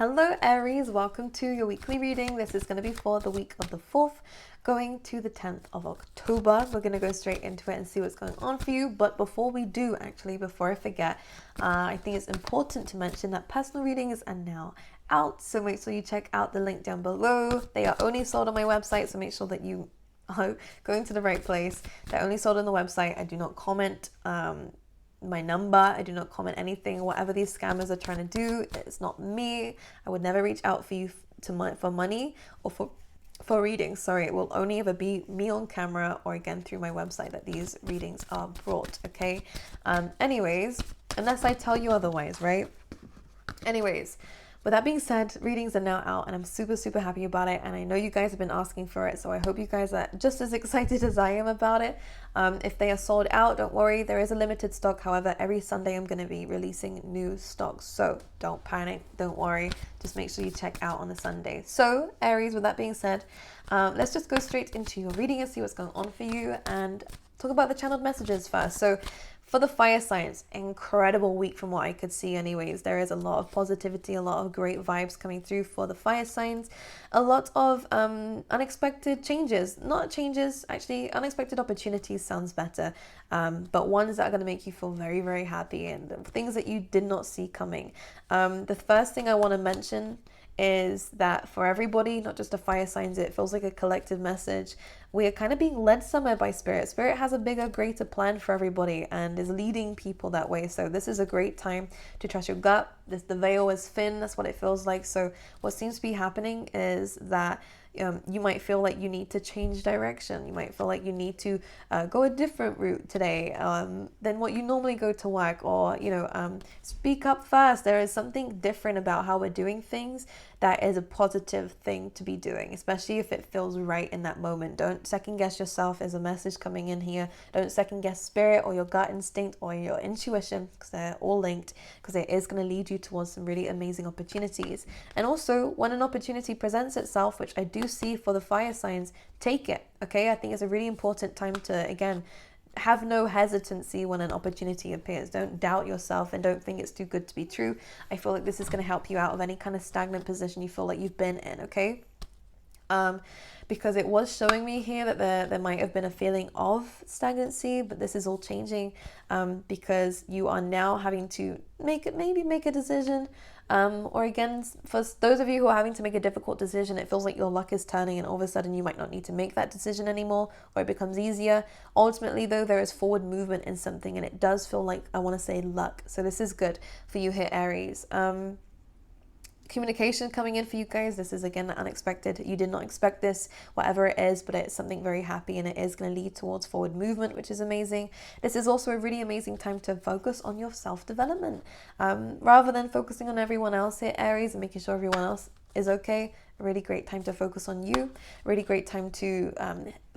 Hello Aries, welcome to your weekly reading. This is going to be for the week of the 4th going to the 10th of October. We're going to go straight into it and see what's going on for you. But before we do, before I forget, I think it's important to mention that personal readings are now out. So make sure you check out the link down below. They are only sold on my website, so make sure that you are going to the right place. They're only sold on the website. I do not comment my number. I do not comment anything. Whatever these scammers are trying to do, it's not me. I would never reach out for you for money or for readings. Sorry, it will only ever be me on camera or again through my website that these readings are brought. Okay. Anyways, unless I tell you otherwise, right? Anyways, with that being said, readings are now out and I'm super happy about it, and I know you guys have been asking for it, so I hope you guys are just as excited as I am about it. If they are sold out, don't worry, there is a limited stock. However, every Sunday I'm going to be releasing new stocks, so don't panic, don't worry, just make sure you check out on the Sunday. So Aries, with that being said, let's just go straight into your reading and see what's going on for you and talk about the channeled messages first. So for the fire signs, incredible week from what I could see anyways. There is a lot of positivity, a lot of great vibes coming through for the fire signs. A lot of unexpected changes. Not changes, actually, unexpected opportunities sounds better. But ones that are going to make you feel very happy and things that you did not see coming. The first thing I want to mention is that for everybody, not just the fire signs, it feels like a collective message. We are kind of being led somewhere by Spirit. Spirit has a bigger, greater plan for everybody and is leading people that way. So this is a great time to trust your gut. The veil is thin. That's what it feels like. So what seems to be happening is that you might feel like you need to change direction. You might feel like you need to go a different route today than what you normally go to work, or speak up first. There is something different about how we're doing things that is a positive thing to be doing, especially if it feels right in that moment. Don't second guess yourself. There's a message coming in here. Don't second guess Spirit or your gut instinct or your intuition, because they're all linked, because it is going to lead you towards some really amazing opportunities. And also, when an opportunity presents itself, which I do see for the fire signs, take it. Okay, I think it's a really important time to, again, have no hesitancy when an opportunity appears. Don't doubt yourself and don't think it's too good to be true. I feel like this is going to help you out of any kind of stagnant position you feel like you've been in. Okay. Because it was showing me here that there might have been a feeling of stagnancy, but this is all changing because you are now having to make a decision. Or again, for those of you who are having to make a difficult decision, it feels like your luck is turning and all of a sudden you might not need to make that decision anymore, or it becomes easier. Ultimately though, there is forward movement in something, and it does feel like, I want to say, luck. So this is good for you here, Aries. Communication coming in for you guys. This is again unexpected. You did not expect this, whatever it is, but it's something very happy and it is going to lead towards forward movement, which is amazing. This is also a really amazing time to focus on your self-development rather than focusing on everyone else here, Aries, and making sure everyone else is okay. A really great time to focus on you. A really great time to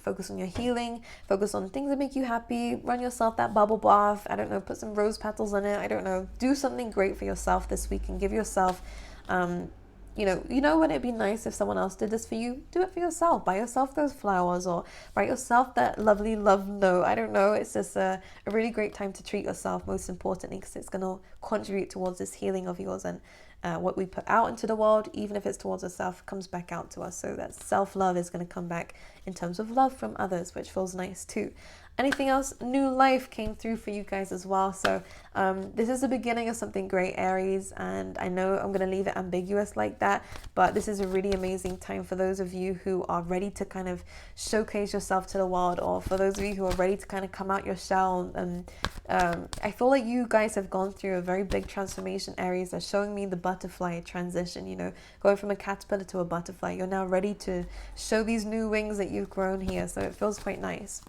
focus on your healing, focus on things that make you happy, run yourself that bubble bath, I don't know, put some rose petals in it, I don't know, do something great for yourself this week and give yourself when it'd be nice if someone else did this for you, do it for yourself. Buy yourself those flowers or write yourself that lovely love note. I don't know. It's just a really great time to treat yourself, most importantly, because it's going to contribute towards this healing of yours, and what we put out into the world, even if it's towards ourselves, comes back out to us. So that self-love is going to come back in terms of love from others, which feels nice too. Anything else? New life came through for you guys as well. So this is the beginning of something great, Aries. And I know I'm going to leave it ambiguous like that, but this is a really amazing time for those of you who are ready to kind of showcase yourself to the world, or for those of you who are ready to kind of come out your shell. And I feel like you guys have gone through a very big transformation, Aries. They're showing me the butterfly transition, going from a caterpillar to a butterfly. You're now ready to show these new wings that you've grown here. So it feels quite nice.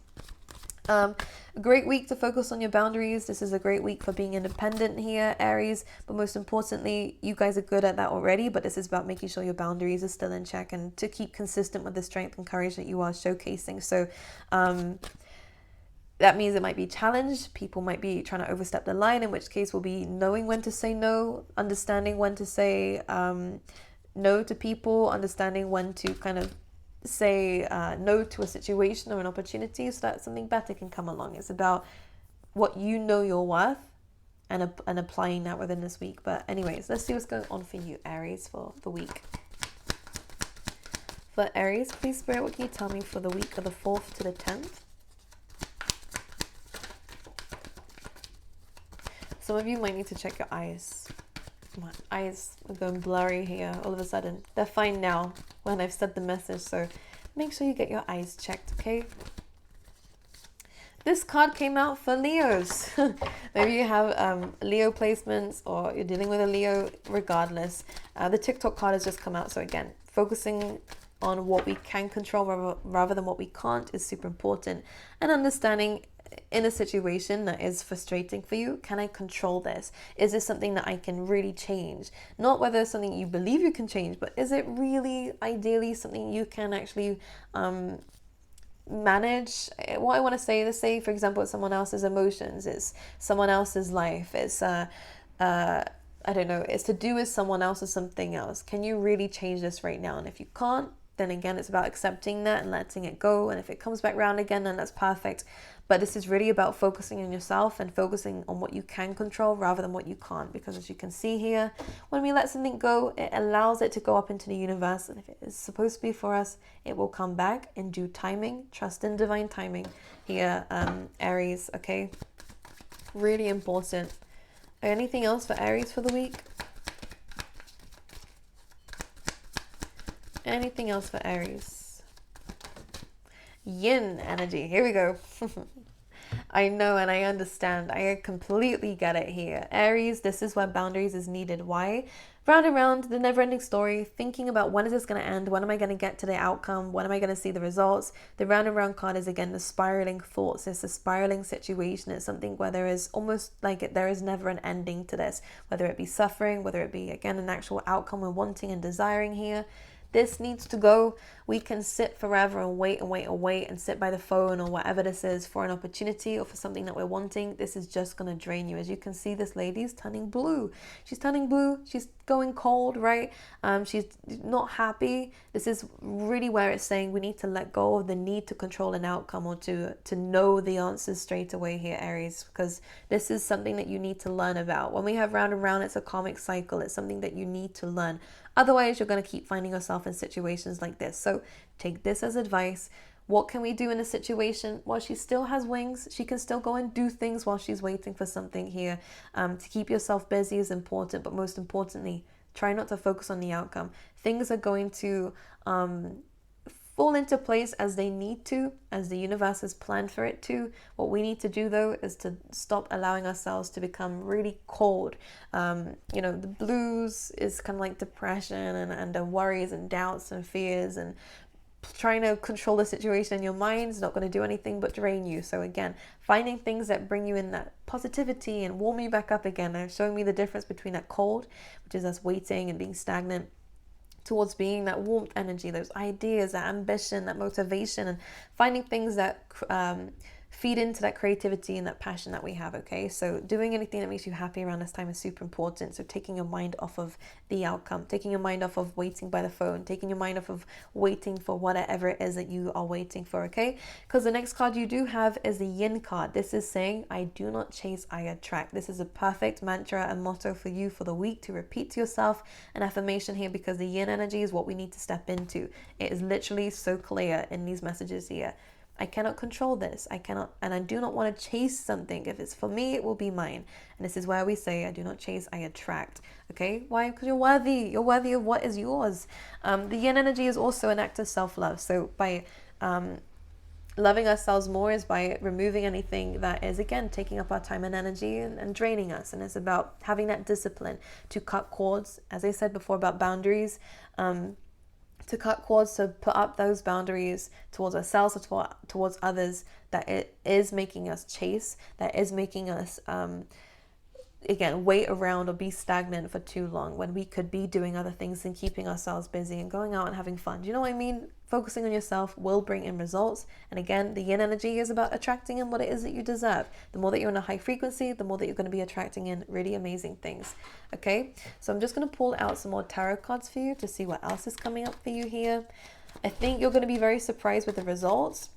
A great week to focus on your boundaries. This is a great week for being independent here, Aries, but most importantly, you guys are good at that already, but this is about making sure your boundaries are still in check and to keep consistent with the strength and courage that you are showcasing. So that means it might be challenged. People might be trying to overstep the line, in which case we'll be knowing when to say no, understanding when to say no to people, understanding when to kind of say no to a situation or an opportunity so that something better can come along. It's about what you know you're worth and applying that within this week. But anyways, let's see what's going on for you, Aries, for the week. For Aries, please, Spirit, what can you tell me for the week of the 4th to the 10th? Some of you might need to check your eyes. My eyes are going blurry here all of a sudden. They're fine now when I've said the message, so make sure you get your eyes checked, okay? This card came out for Leos. Maybe you have Leo placements or you're dealing with a Leo regardless. The TikTok card has just come out. So again, focusing on what we can control rather than what we can't is super important. And understanding in a situation that is frustrating for you, can I control this? Is this something that I can really change? Not whether it's something you believe you can change, but is it really ideally something you can actually manage? What I want to say, let's say for example it's someone else's emotions, it's someone else's life, it's I don't know, it's to do with someone else or something else. Can you really change this right now? And if you can't, then again it's about accepting that and letting it go, and if it comes back around again, then that's perfect. But this is really about focusing on yourself and focusing on what you can control rather than what you can't, because as you can see here, when we let something go, it allows it to go up into the universe, and if it is supposed to be for us, it will come back in due timing. Trust in divine timing here, Aries, okay? Really important. Anything else for Aries for the week? Anything else for Aries? Yin energy. Here we go. I know and I understand. I completely get it here. Aries, this is where boundaries is needed. Why? Round and round, the never-ending story, thinking about when is this going to end? When am I going to get to the outcome? When am I going to see the results? The round and round card is, again, the spiraling thoughts. It's a spiraling situation. It's something where there is almost like there is never an ending to this, whether it be suffering, whether it be, again, an actual outcome we're wanting and desiring here. This needs to go. We can sit forever and wait and wait and wait and sit by the phone or whatever this is for an opportunity or for something that we're wanting. This is just going to drain you. As you can see, this lady's turning blue. She's turning blue. She's going cold, right? She's not happy. This is really where it's saying we need to let go of the need to control an outcome or to know the answers straight away here, Aries, because this is something that you need to learn about. When we have round and round, it's a karmic cycle. It's something that you need to learn. Otherwise, you're going to keep finding yourself in situations like this. So take this as advice. What can we do in a situation? While she still has wings, she can still go and do things while she's waiting for something here. To keep yourself busy is important, but most importantly, try not to focus on the outcome. Things are going to fall into place as they need to, as the universe has planned for it to. What we need to do though is to stop allowing ourselves to become really cold. You know, the blues is kind of like depression and worries and doubts and fears, and trying to control the situation in your mind is not going to do anything but drain you. So again, finding things that bring you in that positivity and warm you back up again, and showing me the difference between that cold, which is us waiting and being stagnant, towards being that warmth energy, those ideas, that ambition, that motivation, and finding things that feed into that creativity and that passion that we have, okay? So doing anything that makes you happy around this time is super important. So taking your mind off of the outcome, taking your mind off of waiting by the phone, taking your mind off of waiting for whatever it is that you are waiting for, okay? Because the next card you do have is the Yin card. This is saying, I do not chase, I attract. This is a perfect mantra and motto for you for the week to repeat to yourself, an affirmation here, because the Yin energy is what we need to step into. It is literally so clear in these messages here. I cannot control this. I cannot, and I do not want to chase something. If it's for me, it will be mine. And this is where we say, I do not chase, I attract. Okay? Why? Because you're worthy. You're worthy of what is yours. The Yin energy is also an act of self-love. So by loving ourselves more is by removing anything that is, again, taking up our time and energy and draining us. And it's about having that discipline to cut cords, as I said before about boundaries, to cut cords, to put up those boundaries towards ourselves or towards others, that it is making us chase, that is making us, again, wait around or be stagnant for too long when we could be doing other things and keeping ourselves busy and going out and having fun. Do you know what I mean? Focusing on yourself will bring in results. And again, the Yin energy is about attracting in what it is that you deserve. The more that you're in a high frequency, the more that you're going to be attracting in really amazing things. Okay, so I'm just going to pull out some more tarot cards for you to see what else is coming up for you here. I think you're going to be very surprised with the results.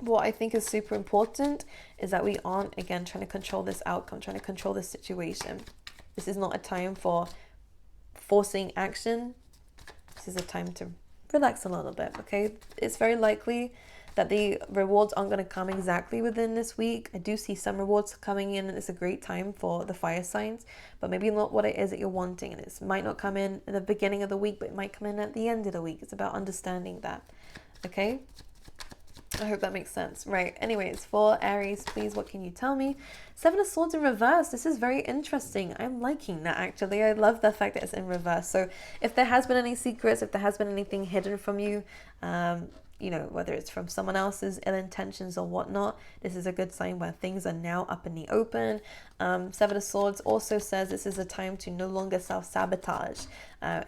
what I think is super important is that we aren't, again, trying to control this outcome, trying to control this situation. This is not a time for forcing action. This is a time to relax a little bit, okay? It's very likely that the rewards aren't going to come exactly within this week. I do see some rewards coming in, and it's a great time for the fire signs, but maybe not what it is that you're wanting. And it might not come in the beginning of the week, but it might come in at the end of the week. It's about understanding that, okay? I hope that makes sense. Right. Anyways, for Aries, please, what can you tell me? Seven of Swords in reverse. This is very interesting. I'm liking that, actually. I love the fact that it's in reverse. So if there has been any secrets, if there has been anything hidden from you, you know, whether it's from someone else's ill intentions or whatnot, this is a good sign where things are now up in the open. Seven of Swords also says this is a time to no longer self-sabotage.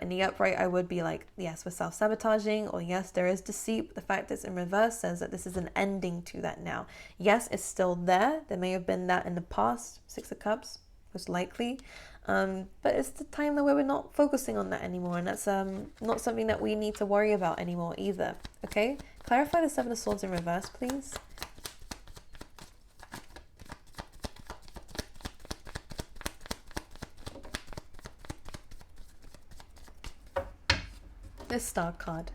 In the upright, I would be like, yes, we're self-sabotaging, or yes, there is deceit. The fact that it's in reverse says that this is an ending to that now. Yes, it's still there. There may have been that in the past. Six of Cups, most likely. But it's the time that where we're not focusing on that anymore, and that's not something that we need to worry about anymore either. Okay, clarify the Seven of Swords in reverse, please. This Star card.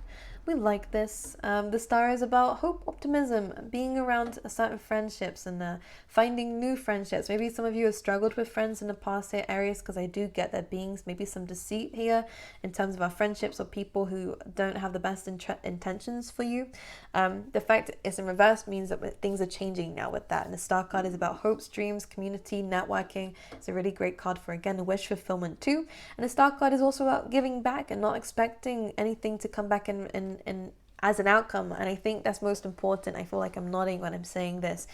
We like this. The Star is about hope, optimism, being around certain friendships and finding new friendships. Maybe some of you have struggled with friends in the past here, Aries, because I do get there being maybe some deceit here in terms of our friendships or people who don't have the best intentions for you. The fact it's in reverse means that things are changing now with that. And the Star card is about hopes, dreams, community, networking. It's a really great card for, again, wish fulfillment too. And the Star card is also about giving back and not expecting anything to come back in as an outcome. And I think that's most important. I feel like I'm nodding when I'm saying this,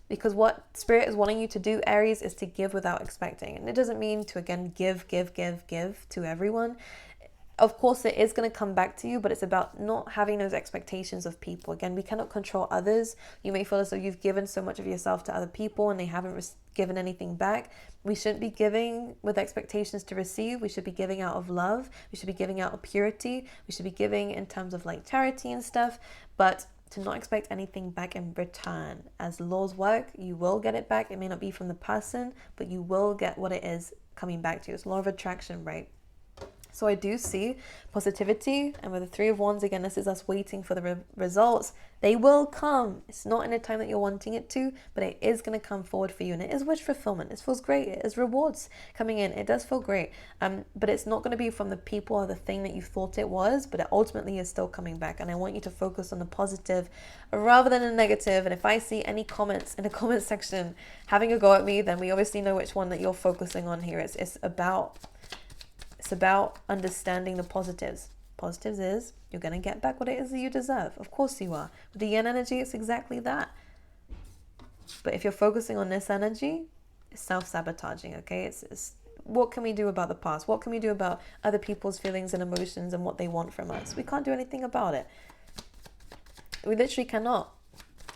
because what Spirit is wanting you to do, Aries, is to give without expecting. And it doesn't mean to, again, give to everyone. Of course, it is going to come back to you, but it's about not having those expectations of people. Again, we cannot control others. You may feel as though you've given so much of yourself to other people and they haven't given anything back. We shouldn't be giving with expectations to receive. We should be giving out of love. We should be giving out of purity. We should be giving in terms of like charity and stuff, but to not expect anything back in return. As laws work, you will get it back. It may not be from the person, but you will get what it is coming back to you. It's law of attraction, right? So I do see positivity, and with the Three of Wands, again, this is us waiting for the results. They will come. It's not in a time that you're wanting it to, but it is going to come forward for you, and it is wish fulfillment. It feels great. It is rewards coming in. It does feel great, but it's not going to be from the people or the thing that you thought it was, but it ultimately is still coming back, and I want you to focus on the positive rather than the negative. And if I see any comments in the comment section having a go at me, then we obviously know which one that you're focusing on here. It's about understanding the positives. Positives is you're going to get back what it is that you deserve. Of course you are. With the yin energy, it's exactly that. But if you're focusing on this energy, it's self-sabotaging, okay? It's what can we do about the past? What can we do about other people's feelings and emotions and what they want from us? We can't do anything about it. We literally cannot.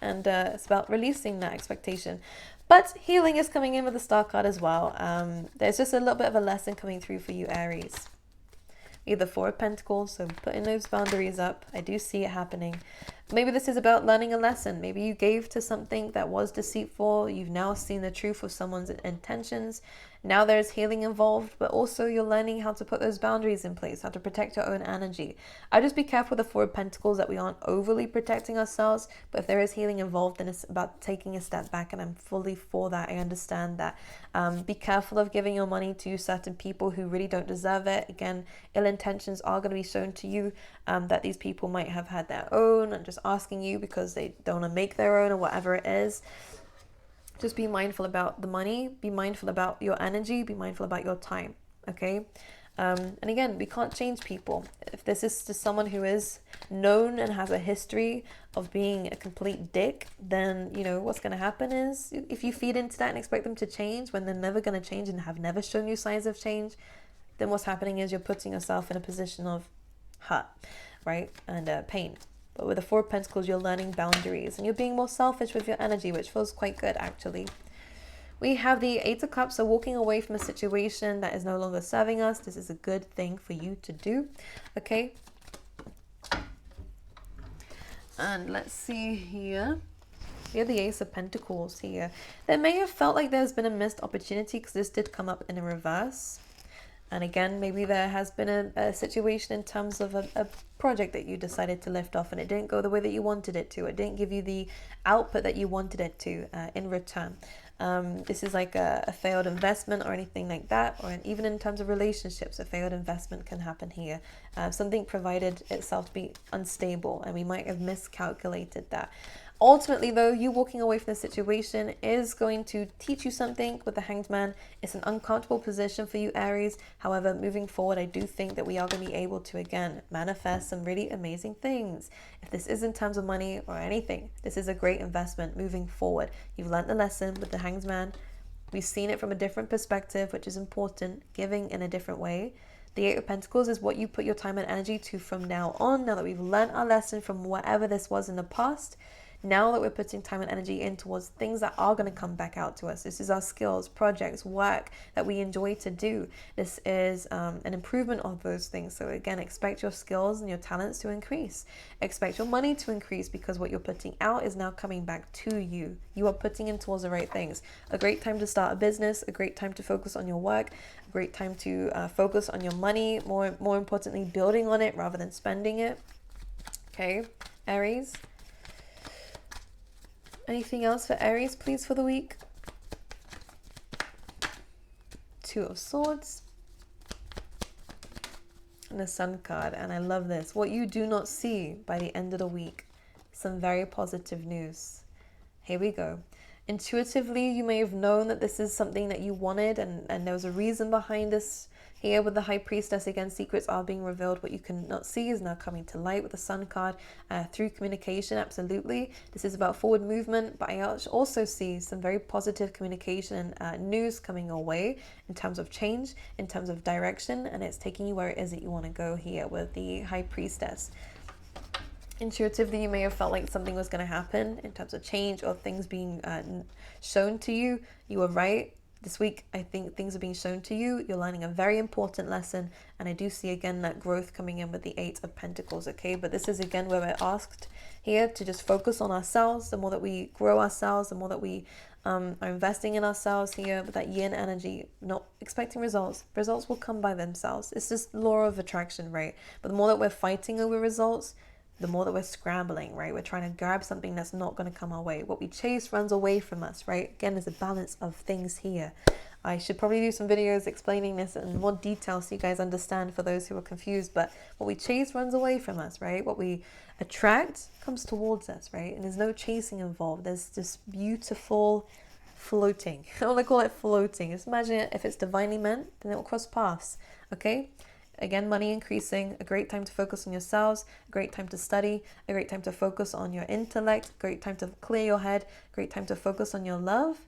And it's about releasing that expectation. But healing is coming in with the Star card as well. There's just a little bit of a lesson coming through for you, Aries. Either Four of Pentacles, so putting those boundaries up. I do see it happening. Maybe this is about learning a lesson. Maybe you gave to something that was deceitful. You've now seen the truth of someone's intentions. Now there's healing involved, but also you're learning how to put those boundaries in place, how to protect your own energy. I just be careful with the Four of Pentacles that we aren't overly protecting ourselves, but if there is healing involved, then it's about taking a step back, and I'm fully for that. I understand that. Be careful of giving your money to certain people who really don't deserve it. Again, ill intentions are going to be shown to you, that these people might have had their own and just asking you because they don't want to make their own or whatever it is. Just be mindful about the money, be mindful about your energy, be mindful about your time, okay? And again, we can't change people. If this is to someone who is known and has a history of being a complete dick, then, you know, what's going to happen is if you feed into that and expect them to change when they're never going to change and have never shown you signs of change, then what's happening is you're putting yourself in a position of hurt, right? And pain. But with the Four of Pentacles, you're learning boundaries and you're being more selfish with your energy, which feels quite good, actually. We have the Eight of Cups, so walking away from a situation that is no longer serving us. This is a good thing for you to do, okay? And let's see here. We have the Ace of Pentacles here. There may have felt like there's been a missed opportunity because this did come up in a reverse. And again, maybe there has been a situation in terms of a project that you decided to lift off and it didn't go the way that you wanted it to. It didn't give you the output that you wanted it to in return. This is like a failed investment or anything like that, or even in terms of relationships, a failed investment can happen here. Something provided itself to be unstable, and we might have miscalculated that. Ultimately, though, you walking away from the situation is going to teach you something with the Hanged Man. It's an uncomfortable position for you, Aries. However, moving forward, I do think that we are going to be able to, again, manifest some really amazing things. If this is in terms of money or anything, this is a great investment moving forward. You've learned the lesson with the Hanged Man. We've seen it from a different perspective, which is important, giving in a different way. The Eight of Pentacles is what you put your time and energy to from now on. Now that we've learned our lesson from whatever this was in the past, now that we're putting time and energy in towards things that are going to come back out to us. This is our skills, projects, work that we enjoy to do. This is an improvement of those things. So again, expect your skills and your talents to increase. Expect your money to increase, because what you're putting out is now coming back to you. You are putting in towards the right things. A great time to start a business, a great time to focus on your work, a great time to focus on your money, more importantly, building on it rather than spending it. Okay, Aries. Anything else for Aries, please, for the week? Two of Swords. And the Sun card. And I love this. What you do not see by the end of the week. Some very positive news. Here we go. Intuitively, you may have known that this is something that you wanted, and there was a reason behind this. Here with the High Priestess, again, secrets are being revealed. What you cannot see is now coming to light with the Sun card through communication. Absolutely. This is about forward movement, but I also see some very positive communication and news coming your way in terms of change, in terms of direction, and it's taking you where it is that you want to go here with the High Priestess. Intuitively, you may have felt like something was going to happen in terms of change or things being shown to you. You were right. This week, I think things are being shown to you. You're learning a very important lesson. And I do see, again, that growth coming in with the Eight of Pentacles, okay? But this is, again, where we're asked here to just focus on ourselves. The more that we grow ourselves, the more that we are investing in ourselves here with that yin energy, not expecting results. Results will come by themselves. It's just law of attraction, right? But the more that we're fighting over results, the more that we're scrambling, right? We're trying to grab something that's not going to come our way. What we chase runs away from us, right? Again, there's a balance of things here. I should probably do some videos explaining this in more detail so you guys understand, for those who are confused. But what we chase runs away from us, right? What we attract comes towards us, right? And there's no chasing involved. There's this beautiful floating. I want to call it floating. Just imagine it, if it's divinely meant, then it will cross paths, okay? Again, money increasing, a great time to focus on yourselves, a great time to study, a great time to focus on your intellect, a great time to clear your head, a great time to focus on your love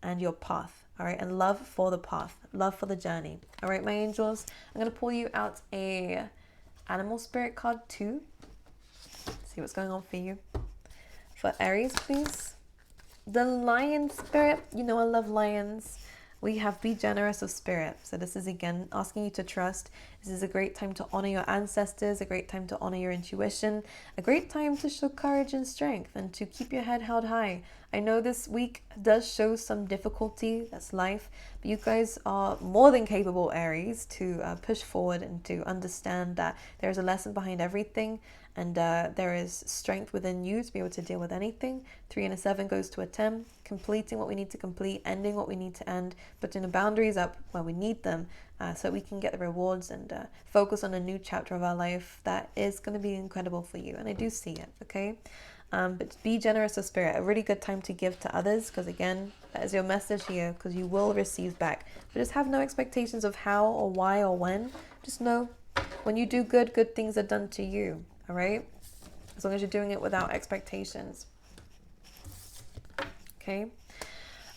and your path, all right? And love for the path, love for the journey, all right, my angels? I'm going to pull you out a animal spirit card too. See what's going on for you. For Aries, please. The lion spirit, you know I love lions. We have be generous of spirit. So this is, again, asking you to trust. This is a great time to honor your ancestors, a great time to honor your intuition, a great time to show courage and strength and to keep your head held high. I know this week does show some difficulty, that's life, but you guys are more than capable, Aries, to push forward and to understand that there's a lesson behind everything. And there is strength within you to be able to deal with anything. 3 and a 7 goes to a 10. Completing what we need to complete, ending what we need to end, putting the boundaries up where we need them, so we can get the rewards and focus on a new chapter of our life that is going to be incredible for you. And I do see it, okay? But be generous of spirit. A really good time to give to others, because again, that is your message here, because you will receive back. But just have no expectations of how or why or when. Just know when you do good, good things are done to you. All right, as long as you're doing it without expectations. Okay.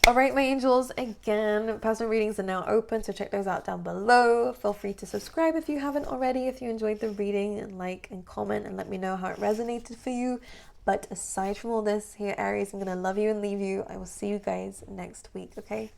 All right, my angels, again, personal readings are now open, so check those out down below. Feel free to subscribe if you haven't already, if you enjoyed the reading, and like and comment and let me know how it resonated for you. But aside from all this here, Aries, I'm going to love you and leave you. I will see you guys next week, okay?